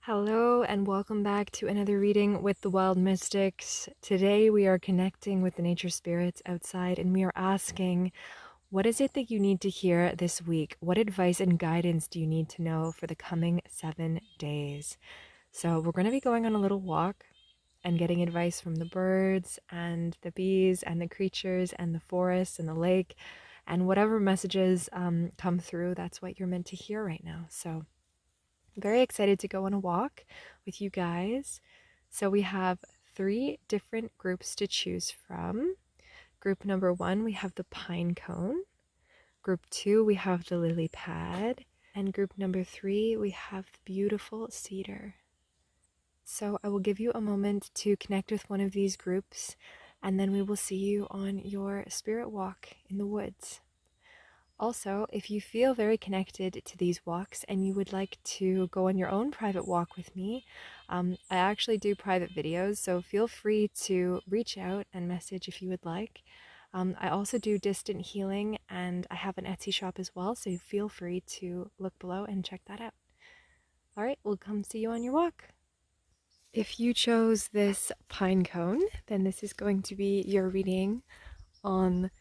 Hello and welcome back to another reading with the Wild Mystics. Today we are connecting with the nature spirits outside and we are asking, what is it that you need to hear this week? What advice and guidance do you need to know for the coming 7 days? So we're going to be going on a little walk and getting advice from the birds and the bees and the creatures and the forest and the lake, and whatever messages come through, that's what you're meant to hear right now. So very excited to go on a walk with you guys. So we have 3 different groups to choose from. Group number 1, we have the pine cone. Group 2, we have the lily pad. And group number 3, we have the beautiful cedar. So I will give you a moment to connect with one of these groups, and then we will see you on your spirit walk in the woods. Also, if you feel very connected to these walks and you would like to go on your own private walk with me, I actually do private videos, so feel free to reach out and message if you would like. I also do distant healing, and I have an Etsy shop as well, so feel free to look below and check that out. All right, we'll come see you on your walk. If you chose this pine cone, then this is going to be your reading on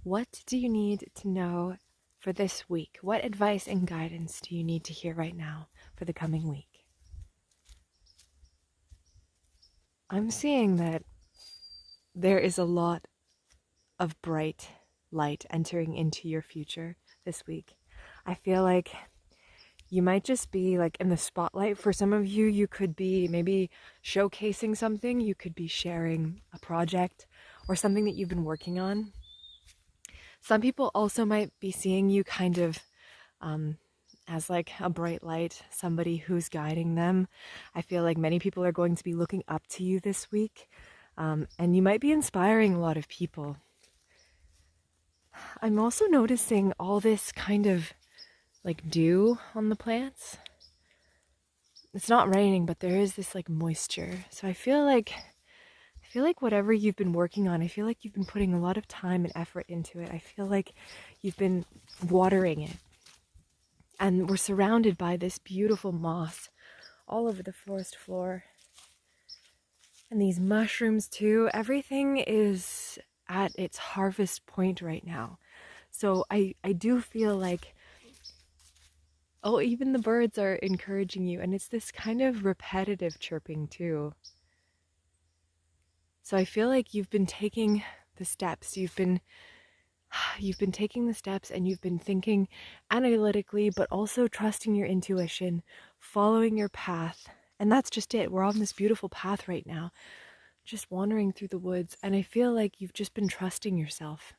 what do you need to know for this week? What advice and guidance do you need to hear right now for the coming week? I'm seeing that there is a lot of bright light entering into your future this week. I feel like you might just be like in the spotlight. For some of you, you could be maybe showcasing something, you could be sharing a project or something that you've been working on. Some people also might be seeing you kind of as like a bright light, somebody who's guiding them. I feel like many people are going to be looking up to you this week, and you might be inspiring a lot of people. I'm also noticing all this kind of like dew on the plants. It's not raining, but there is this like moisture. So I feel like whatever you've been working on, I feel like you've been putting a lot of time and effort into it. I feel like you've been watering it. And we're surrounded by this beautiful moss all over the forest floor. And these mushrooms too. Everything is at its harvest point right now. So I do feel like, oh, even the birds are encouraging you. And it's this kind of repetitive chirping too. So I feel like you've been taking the steps. You've been taking the steps and you've been thinking analytically, but also trusting your intuition, following your path. And that's just it. We're on this beautiful path right now, just wandering through the woods. And I feel like you've just been trusting yourself,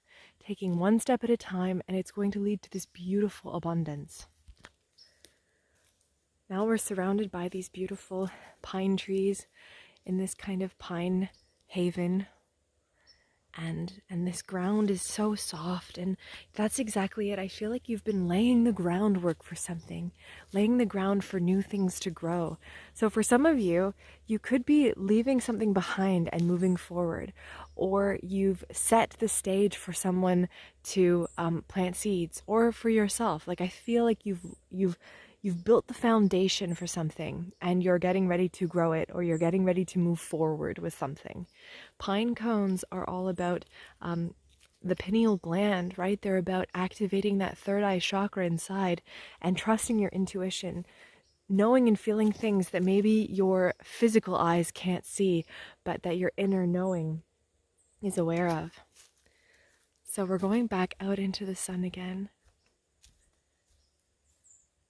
taking one step at a time, and it's going to lead to this beautiful abundance. Now we're surrounded by these beautiful pine trees in this kind of pine haven. And this ground is so soft, and that's exactly it. I feel like you've been laying the groundwork for something, laying the ground for new things to grow. So for some of you, you could be leaving something behind and moving forward, or you've set the stage for someone to plant seeds, or for yourself. Like I feel like you've built the foundation for something and you're getting ready to grow it, or you're getting ready to move forward with something. Pine cones are all about the pineal gland, right? They're about activating that third eye chakra inside and trusting your intuition, knowing and feeling things that maybe your physical eyes can't see, but that your inner knowing is aware of. So we're going back out into the sun again.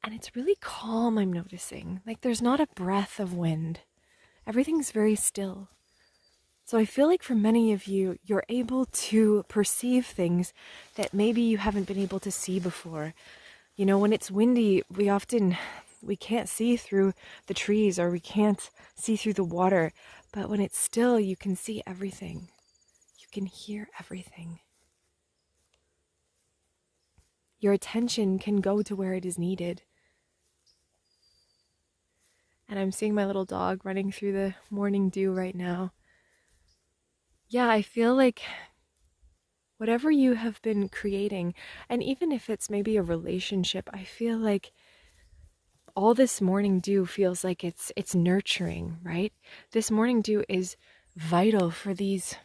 And it's really calm, I'm noticing. Like there's not a breath of wind. Everything's very still. So I feel like for many of you, you're able to perceive things that maybe you haven't been able to see before. You know, when it's windy, we can't see through the trees, or we can't see through the water. But when it's still, you can see everything. You can hear everything. Your attention can go to where it is needed. And I'm seeing my little dog running through the morning dew right now. Yeah, I feel like whatever you have been creating, and even if it's maybe a relationship, I feel like all this morning dew feels like it's nurturing, right? This morning dew is vital for these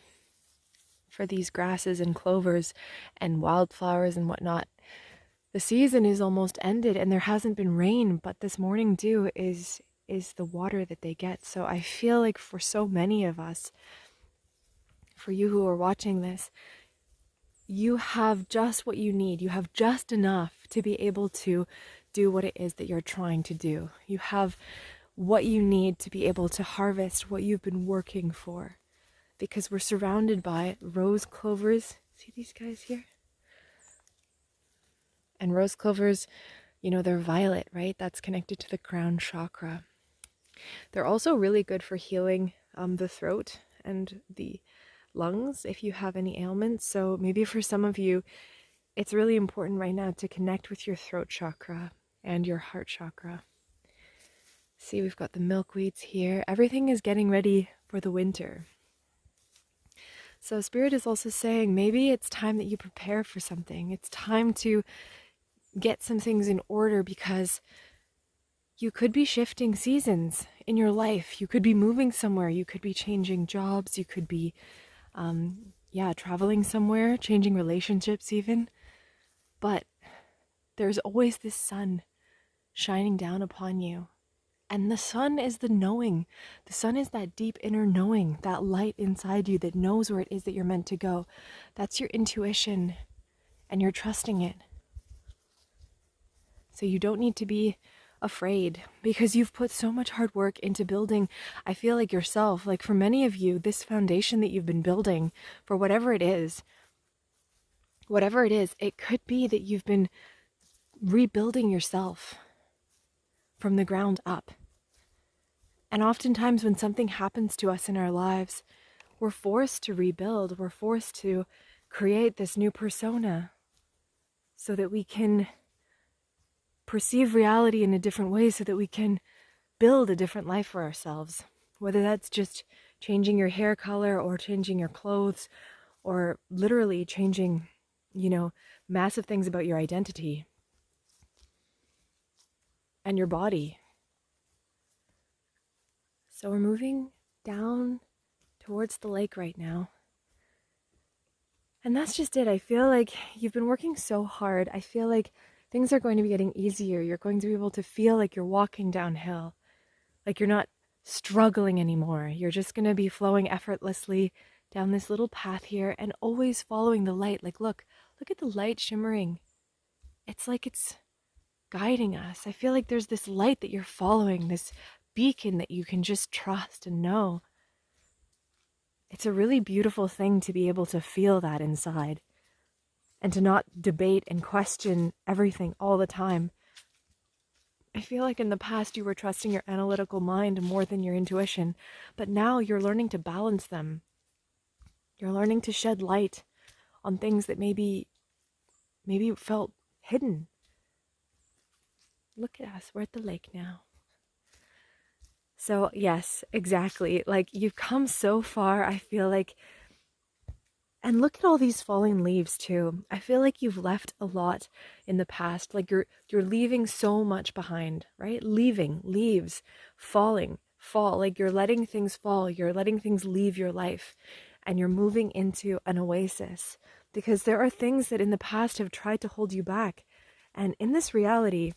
grasses and clovers and wildflowers and whatnot. The season is almost ended and there hasn't been rain, but this morning dew is the water that they get. So I feel like for so many of us, for you who are watching this, you have just what you need. You have just enough to be able to do what it is that you're trying to do. You have what you need to be able to harvest what you've been working for. Because we're surrounded by rose clovers. See these guys here? And rose clovers, you know, they're violet, right? That's connected to the crown chakra. They're also really good for healing the throat and the lungs if you have any ailments. So maybe for some of you, it's really important right now to connect with your throat chakra and your heart chakra. See, we've got the milkweeds here. Everything is getting ready for the winter. So Spirit is also saying maybe it's time that you prepare for something. It's time to get some things in order because you could be shifting seasons in your life. You could be moving somewhere. You could be changing jobs. You could be, traveling somewhere, changing relationships even. But there's always this sun shining down upon you. And the sun is the knowing. The sun is that deep inner knowing, that light inside you that knows where it is that you're meant to go. That's your intuition, and you're trusting it. So you don't need to be afraid because you've put so much hard work into building, I feel like yourself, like for many of you, this foundation that you've been building for whatever it is, it could be that you've been rebuilding yourself from the ground up. And oftentimes when something happens to us in our lives, we're forced to rebuild. We're forced to create this new persona so that we can perceive reality in a different way, so that we can build a different life for ourselves. Whether that's just changing your hair color or changing your clothes or literally changing, massive things about your identity and your body. So we're moving down towards the lake right now. And that's just it. I feel like you've been working so hard. I feel like things are going to be getting easier. You're going to be able to feel like you're walking downhill, like you're not struggling anymore. You're just going to be flowing effortlessly down this little path here and always following the light. Like, look at the light shimmering. It's like it's guiding us. I feel like there's this light that you're following, this beacon that you can just trust and know. It's a really beautiful thing to be able to feel that inside and to not debate and question everything all the time. I feel like in the past you were trusting your analytical mind more than your intuition, but now you're learning to balance them. You're learning to shed light on things that maybe felt hidden. Look at us, we're at the lake now. So yes, exactly. Like you've come so far, I feel like. And look at all these falling leaves too. I feel like you've left a lot in the past. Like you're leaving so much behind, right? Leaving, leaves, falling, fall. Like you're letting things fall. You're letting things leave your life. And you're moving into an oasis. Because there are things that in the past have tried to hold you back. And in this reality,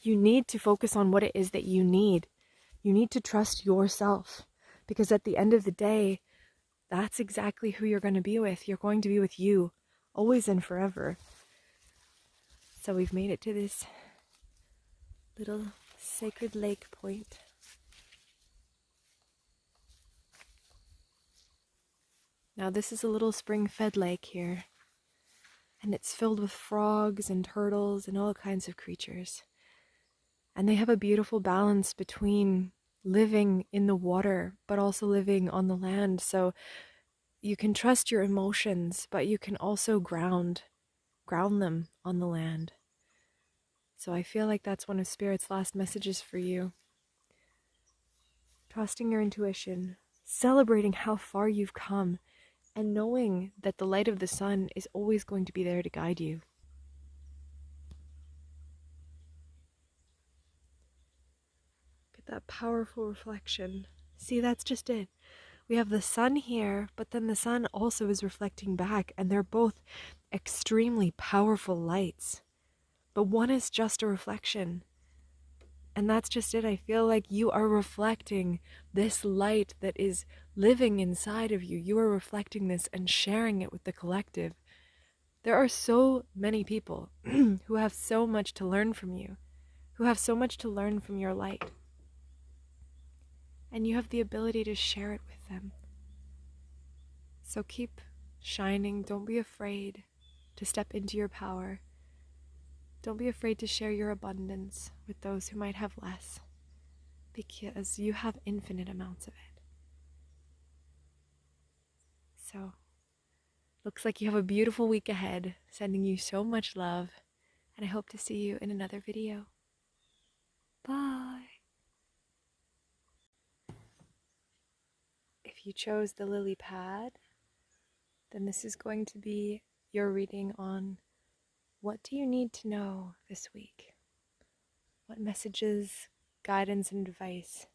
you need to focus on what it is that you need. You need to trust yourself. Because at the end of the day, that's exactly who you're going to be with. You're going to be with you, always and forever. So we've made it to this little sacred lake point. Now this is a little spring-fed lake here. And it's filled with frogs and turtles and all kinds of creatures. And they have a beautiful balance between living in the water, but also living on the land. So you can trust your emotions, but you can also ground them on the land. So I feel like that's one of Spirit's last messages for you. Trusting your intuition, celebrating how far you've come, and knowing that the light of the sun is always going to be there to guide you. that powerful reflection. See, that's just it. We have the sun here, but then the sun also is reflecting back, and they're both extremely powerful lights. But one is just a reflection. And that's just it. I feel like you are reflecting this light that is living inside of you. You are reflecting this and sharing it with the collective. There are so many people who have so much to learn from you, who have so much to learn from your light. And you have the ability to share it with them. So keep shining. Don't be afraid to step into your power. Don't be afraid to share your abundance with those who might have less, because you have infinite amounts of it. So, looks like you have a beautiful week ahead. Sending you so much love, and I hope to see you in another video. Bye! If you chose the lily pad, then this is going to be your reading on what do you need to know this week? What messages, guidance, and advice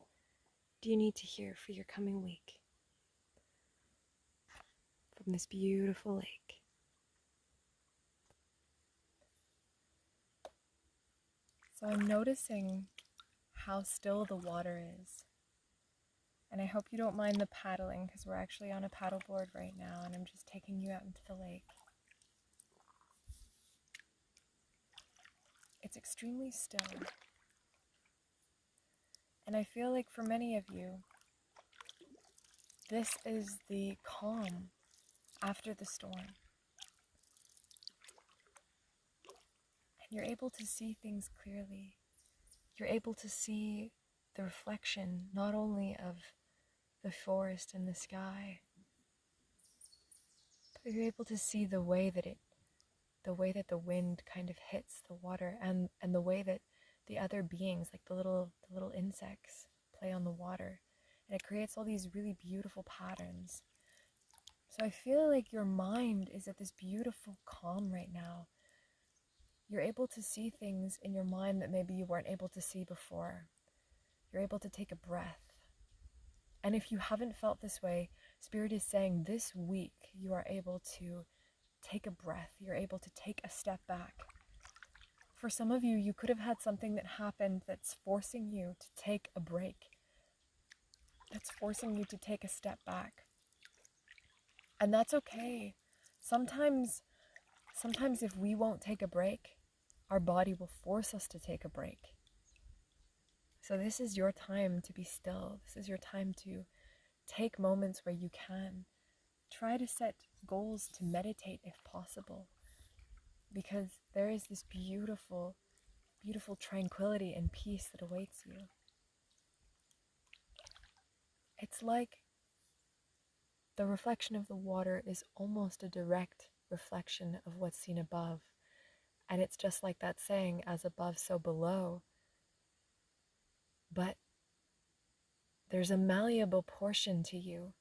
do you need to hear for your coming week from this beautiful lake? So I'm noticing how still the water is. And I hope you don't mind the paddling, because we're actually on a paddleboard right now and I'm just taking you out into the lake. It's extremely still. And I feel like for many of you, this is the calm after the storm. And you're able to see things clearly. You're able to see the reflection not only of the forest and the sky, but you're able to see the way that the wind kind of hits the water, and the way that the other beings, like the little insects, play on the water. And it creates all these really beautiful patterns. So I feel like your mind is at this beautiful calm right now. You're able to see things in your mind that maybe you weren't able to see before. You're able to take a breath. And if you haven't felt this way, Spirit is saying this week you are able to take a breath. You're able to take a step back. For some of you, you could have had something that happened that's forcing you to take a break. That's forcing you to take a step back. And that's okay. Sometimes if we won't take a break, our body will force us to take a break. So this is your time to be still. This is your time to take moments where you can. Try to set goals to meditate if possible, because there is this beautiful, beautiful tranquility and peace that awaits you. It's like the reflection of the water is almost a direct reflection of what's seen above. And it's just like that saying, as above, so below. But there's a malleable portion to you,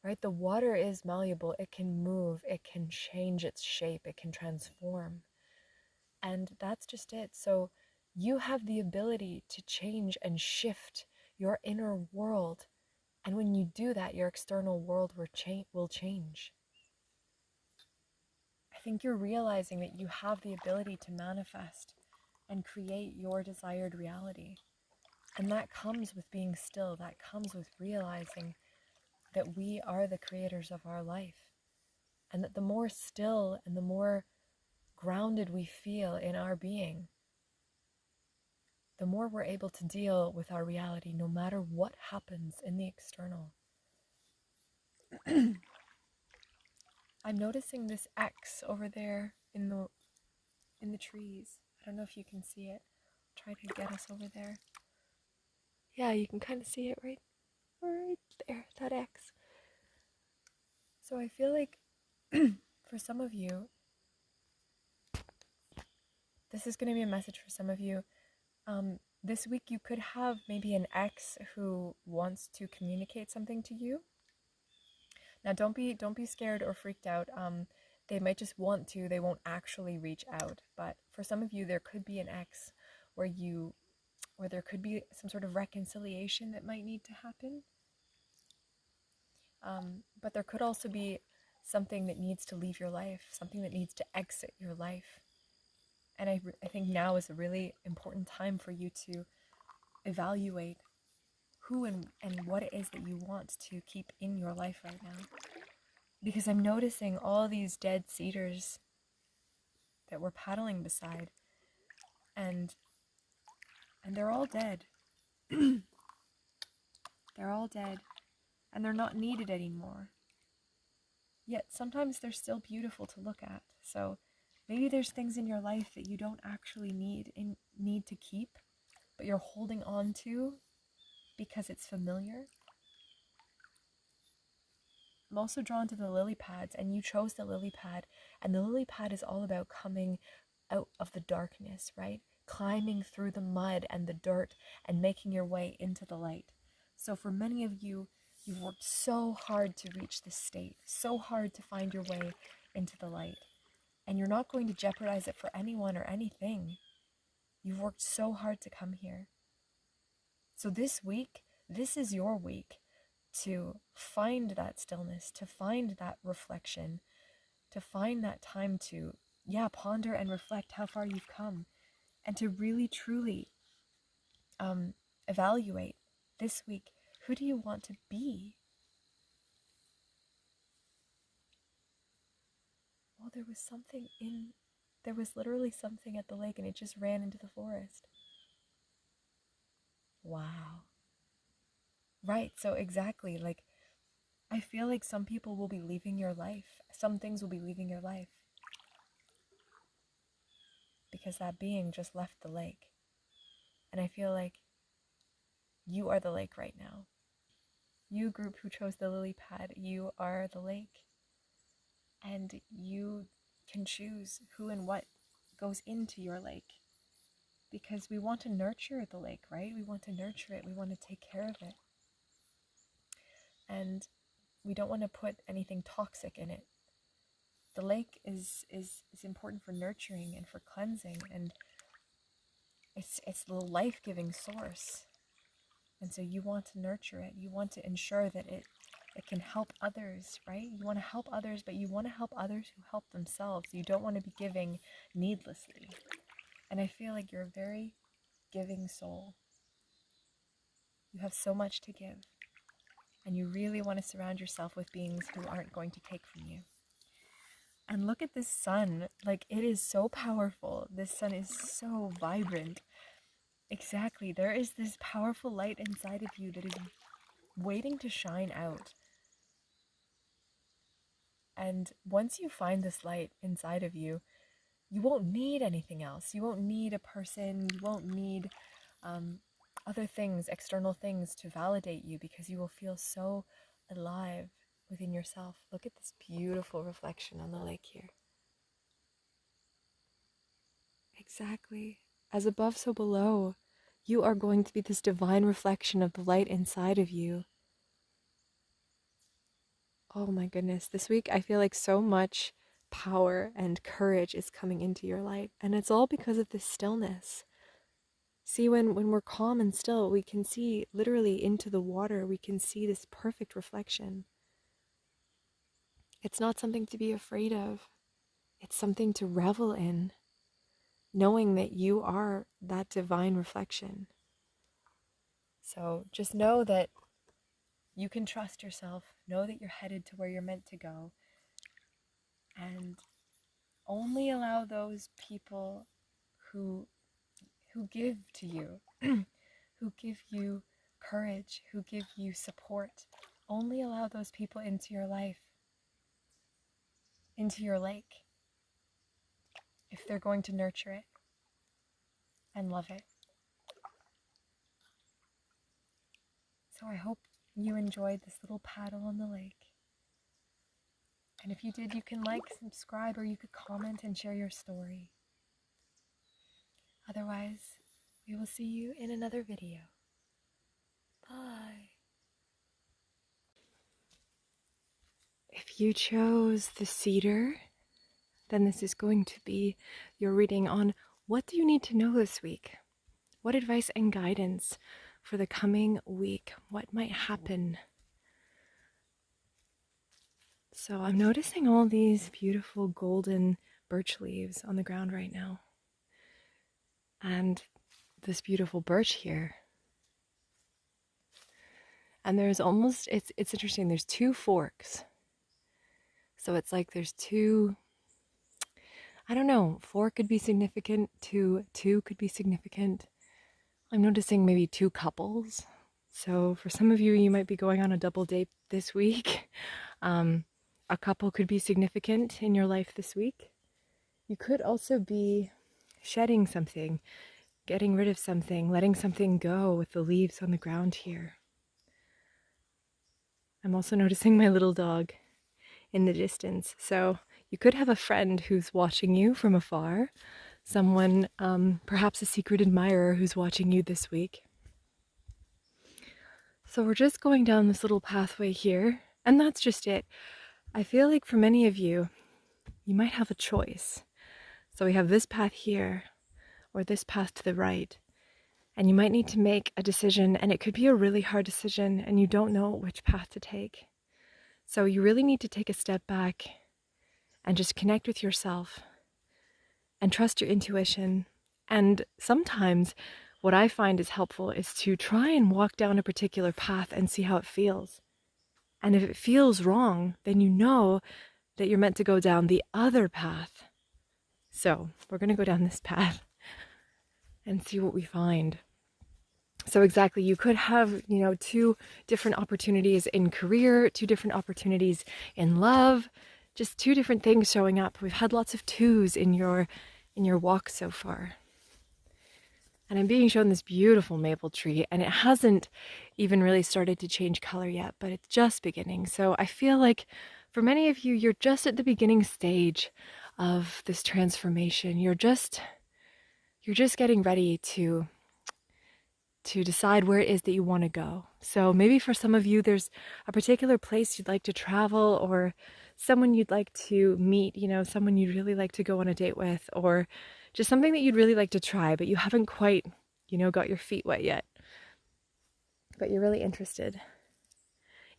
right? The water is malleable. It can move. It can change its shape. It can transform. And that's just it. So you have the ability to change and shift your inner world. And when you do that, your external world will change. I think you're realizing that you have the ability to manifest and create your desired reality. And that comes with being still. That comes with realizing that we are the creators of our life. And that the more still and the more grounded we feel in our being, the more we're able to deal with our reality, no matter what happens in the external. I'm noticing this X over there in the trees. I don't know if you can see it. I'll try to get us over there. Yeah, you can kind of see it right there, that X. So I feel like for some of you, this is going to be a message for some of you. This week you could have maybe an ex who wants to communicate something to you. Now don't be scared or freaked out. They might just want to, they won't actually reach out. But for some of you, there could be an ex where you or there could be some sort of reconciliation that might need to happen. But there could also be something that needs to leave your life, something that needs to exit your life. And I think now is a really important time for you to evaluate who and what it is that you want to keep in your life right now. Because I'm noticing all these dead cedars that we're paddling beside, and they're all dead. They're all dead, and they're not needed anymore. Yet sometimes they're still beautiful to look at. So maybe there's things in your life that you don't actually need to keep, but you're holding on to because it's familiar. I'm also drawn to the lily pads, and you chose the lily pad, and the lily pad is all about coming out of the darkness, right? Climbing through the mud and the dirt and making your way into the light. So for many of you, you've worked so hard to reach this state, so hard to find your way into the light, and you're not going to jeopardize it for anyone or anything. You've worked so hard to come here. So this week, this is your week to find that stillness, to find that reflection, to find that time to, ponder and reflect how far you've come, and to really, truly evaluate this week, who do you want to be? Well, there was literally something at the lake, and it just ran into the forest. Wow. Right, so exactly, like, I feel like some people will be leaving your life. Some things will be leaving your life. Because that being just left the lake. And I feel like you are the lake right now. You, group who chose the lily pad, you are the lake. And you can choose who and what goes into your lake. Because we want to nurture the lake, right? We want to nurture it. We want to take care of it. And we don't want to put anything toxic in it. The lake is important for nurturing and for cleansing, and it's the life-giving source. And so you want to nurture it. You want to ensure that it can help others, right? You want to help others, but you want to help others who help themselves. You don't want to be giving needlessly. And I feel like you're a very giving soul. You have so much to give. And you really want to surround yourself with beings who aren't going to take from you. And look at this sun. Like, it is so powerful. This sun is so vibrant. Exactly. There is this powerful light inside of you that is waiting to shine out. And once you find this light inside of you, you won't need anything else. You won't need a person. You won't need other things, external things to validate you, because you will feel so alive within yourself. Look at this beautiful reflection on the lake here. Exactly. As above, so below. You are going to be this divine reflection of the light inside of you. Oh my goodness. This week I feel like so much power and courage is coming into your light. And it's all because of this stillness. See, when we're calm and still, we can see literally into the water. We can see this perfect reflection. It's not something to be afraid of. It's something to revel in, knowing that you are that divine reflection. So just know that you can trust yourself. Know that you're headed to where you're meant to go. And only allow those people who give to you, who give you courage, who give you support. Only allow those people into your life, into your lake, if they're going to nurture it and love it. So I hope you enjoyed this little paddle on the lake. And if you did, you can like, subscribe, or you could comment and share your story. Otherwise, we will see you in another video. Bye. If you chose the cedar, then this is going to be your reading on what do you need to know this week? What advice and guidance for the coming week? What might happen? So I'm noticing all these beautiful golden birch leaves on the ground right now. And this beautiful birch here. And there's almost, it's interesting, there's two forks. So it's like there's two, I don't know, four could be significant, two could be significant. I'm noticing maybe two couples. So for some of you, you might be going on a double date this week. A couple could be significant in your life this week. You could also be shedding something, getting rid of something, letting something go with the leaves on the ground here. I'm also noticing my little dog in the distance. So you could have a friend who's watching you from afar, someone, perhaps a secret admirer who's watching you this week. So we're just going down this little pathway here, and that's just it. I feel like for many of you, you might have a choice. So we have this path here, or this path to the right, and you might need to make a decision, and it could be a really hard decision, and you don't know which path to take. So you really need to take a step back and just connect with yourself and trust your intuition. And sometimes what I find is helpful is to try and walk down a particular path and see how it feels. And if it feels wrong, then you know that you're meant to go down the other path. So we're going to go down this path and see what we find. So exactly, you could have, two different opportunities in career, two different opportunities in love, just two different things showing up. We've had lots of twos in your walk so far. And I'm being shown this beautiful maple tree, and it hasn't even really started to change color yet, but it's just beginning. So I feel like for many of you, you're just at the beginning stage of this transformation. You're just getting ready to decide where it is that you want to go. So maybe for some of you, there's a particular place you'd like to travel, or someone you'd like to meet, someone you'd really like to go on a date with, or just something that you'd really like to try, but you haven't quite, got your feet wet yet. But you're really interested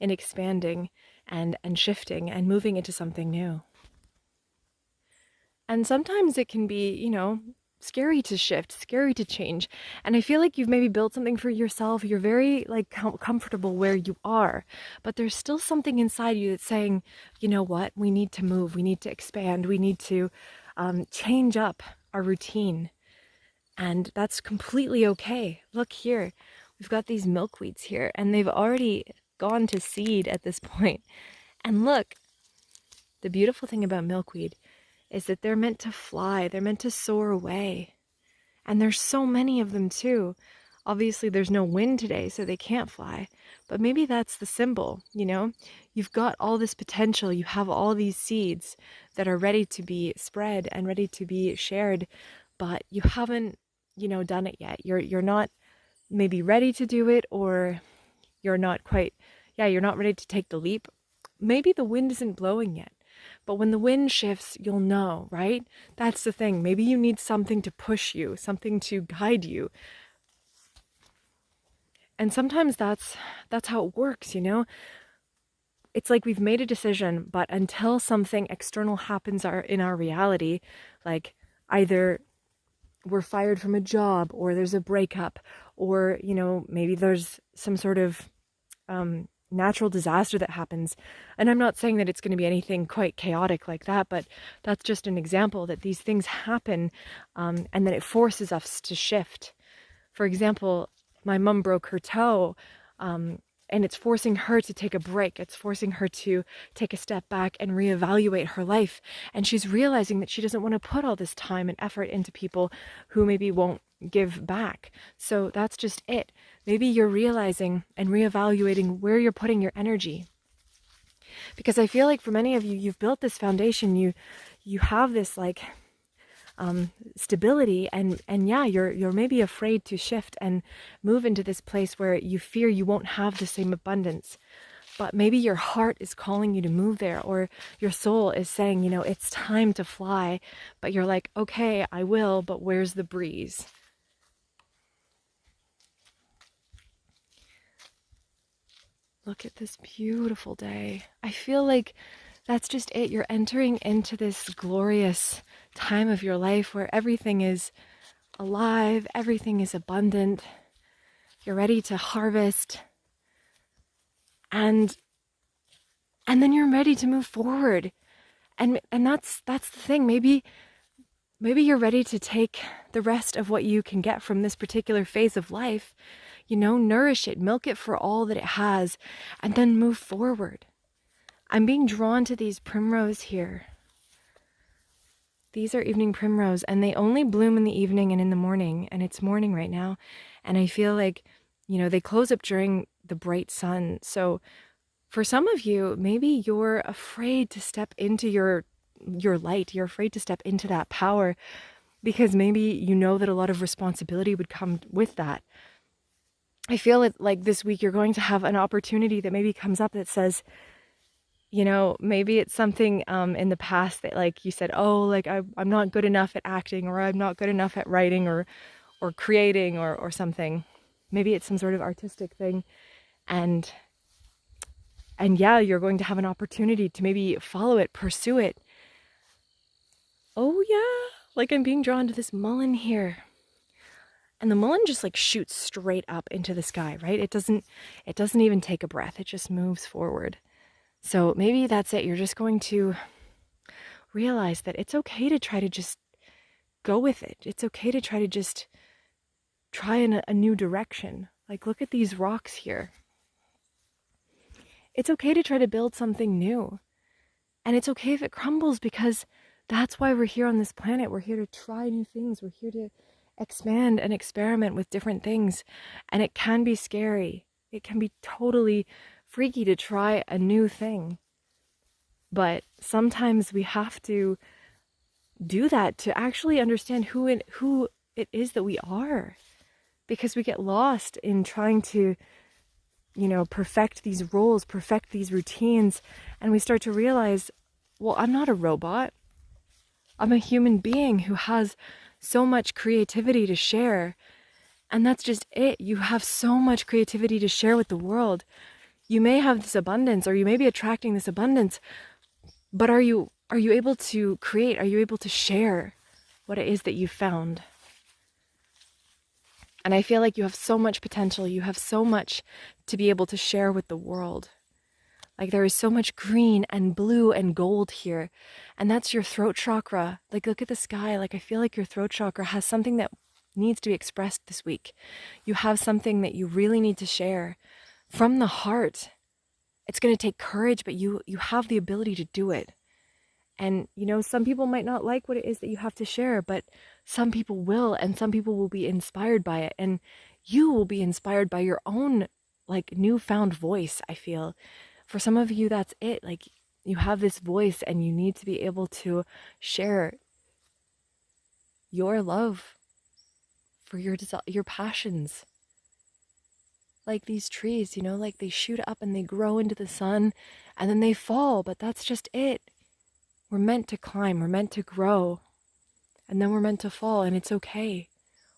in expanding and shifting and moving into something new. And sometimes it can be, scary to shift, scary to change. And I feel like you've maybe built something for yourself. You're very comfortable where you are, but there's still something inside you that's saying, you know what, we need to move, we need to expand, we need to change up our routine. And that's completely okay. Look here, we've got these milkweeds here, and they've already gone to seed at this point. And look, the beautiful thing about milkweed is that they're meant to fly, they're meant to soar away. And there's so many of them too. Obviously there's no wind today, so they can't fly, but maybe that's the symbol, You've got all this potential, you have all these seeds that are ready to be spread and ready to be shared, but you haven't, done it yet. You're not maybe ready to do it, or you're not ready to take the leap. Maybe the wind isn't blowing yet. But when the wind shifts, you'll know, right? That's the thing. Maybe you need something to push you, something to guide you. And sometimes that's how it works, It's like we've made a decision, but until something external happens in our reality, like either we're fired from a job, or there's a breakup, or, maybe there's some sort of natural disaster that happens. And I'm not saying that it's going to be anything quite chaotic like that, but that's just an example that these things happen, and that it forces us to shift. For example, my mom broke her toe, and it's forcing her to take a break. It's forcing her to take a step back and reevaluate her life. And she's realizing that she doesn't want to put all this time and effort into people who maybe won't give back. So that's just it. Maybe you're realizing and reevaluating where you're putting your energy. Because I feel like for many of you, you've built this foundation. You have this stability, and yeah, you're maybe afraid to shift and move into this place where you fear you won't have the same abundance. But maybe your heart is calling you to move there, or your soul is saying, it's time to fly. But you're like, okay, I will, but where's the breeze? Look at this beautiful day. I feel like that's just it. You're entering into this glorious time of your life where everything is alive, everything is abundant. You're ready to harvest. And then you're ready to move forward. And that's the thing. Maybe you're ready to take the rest of what you can get from this particular phase of life, nourish it, milk it for all that it has, and then move forward. I'm being drawn to these primrose here. These are evening primrose, and they only bloom in the evening and in the morning, and it's morning right now. And I feel like, they close up during the bright sun. So for some of you, maybe you're afraid to step into your light. You're afraid to step into that power because maybe you know that a lot of responsibility would come with that. I feel like this week you're going to have an opportunity that maybe comes up that says, maybe it's something in the past that like you said, oh, like I'm not good enough at acting, or I'm not good enough at writing or creating or something. Maybe it's some sort of artistic thing. And yeah, you're going to have an opportunity to maybe follow it, pursue it. Oh yeah, like I'm being drawn to this mullein here. And the mullein just like shoots straight up into the sky, right? It doesn't even take a breath. It just moves forward. So maybe that's it. You're just going to realize that it's okay to try to just go with it. It's okay to try to just try in a new direction. Like, look at these rocks here. It's okay to try to build something new. And it's okay if it crumbles, because that's why we're here on this planet. We're here to try new things. We're here to expand and experiment with different things. And it can be scary. It can be totally freaky to try a new thing. But sometimes we have to do that to actually understand who it is that we are. Because we get lost in trying to, perfect these roles, perfect these routines. And we start to realize, well, I'm not a robot. I'm a human being who has so much creativity to share. And that's just it. You have so much creativity to share with the world. You may have this abundance, or you may be attracting this abundance, but are you able to create? Are you able to share what it is that you found? And I feel like you have so much potential. You have so much to be able to share with the world. Like, there is so much green and blue and gold here. And that's your throat chakra. Like, look at the sky. Like, I feel like your throat chakra has something that needs to be expressed this week. You have something that you really need to share from the heart. It's going to take courage, but you have the ability to do it. And, some people might not like what it is that you have to share, but some people will, and some people will be inspired by it. And you will be inspired by your own, like, newfound voice, I feel. For some of you, that's it. Like, you have this voice and you need to be able to share your love for your passions. Like these trees, like they shoot up and they grow into the sun and then they fall, but that's just it. We're meant to climb, we're meant to grow, and then we're meant to fall, and it's okay.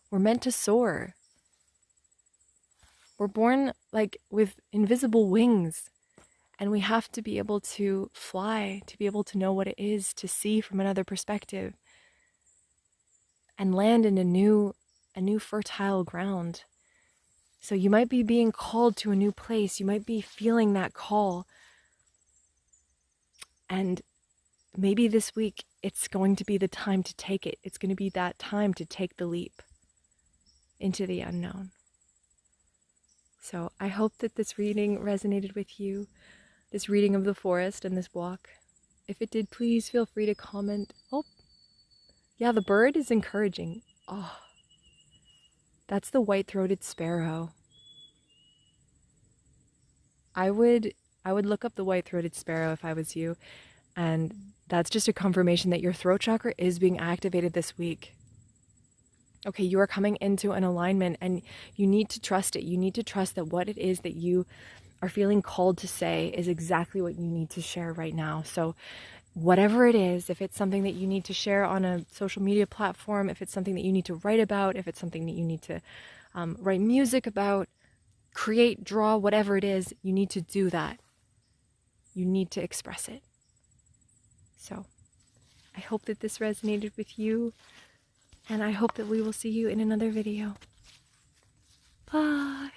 We're meant to soar. We're born like with invisible wings, and we have to be able to fly, to be able to know what it is to see from another perspective and land in a new fertile ground. So you might be being called to a new place. You might be feeling that call. And maybe this week it's going to be the time to take it. It's going to be that time to take the leap into the unknown. So I hope that this reading resonated with you, this reading of the forest and this walk. If it did, please feel free to comment. Oh, yeah, the bird is encouraging. Oh, that's the white-throated sparrow. I would look up the white-throated sparrow if I was you, and that's just a confirmation that your throat chakra is being activated this week. Okay, you are coming into an alignment, and you need to trust it. You need to trust that what it is that you are feeling called to say is exactly what you need to share right now. So whatever it is, if it's something that you need to share on a social media platform, if it's something that you need to write about, if it's something that you need to write music about, create, draw, whatever it is, you need to do that. You need to express it. So I hope that this resonated with you, and I hope that we will see you in another video. Bye.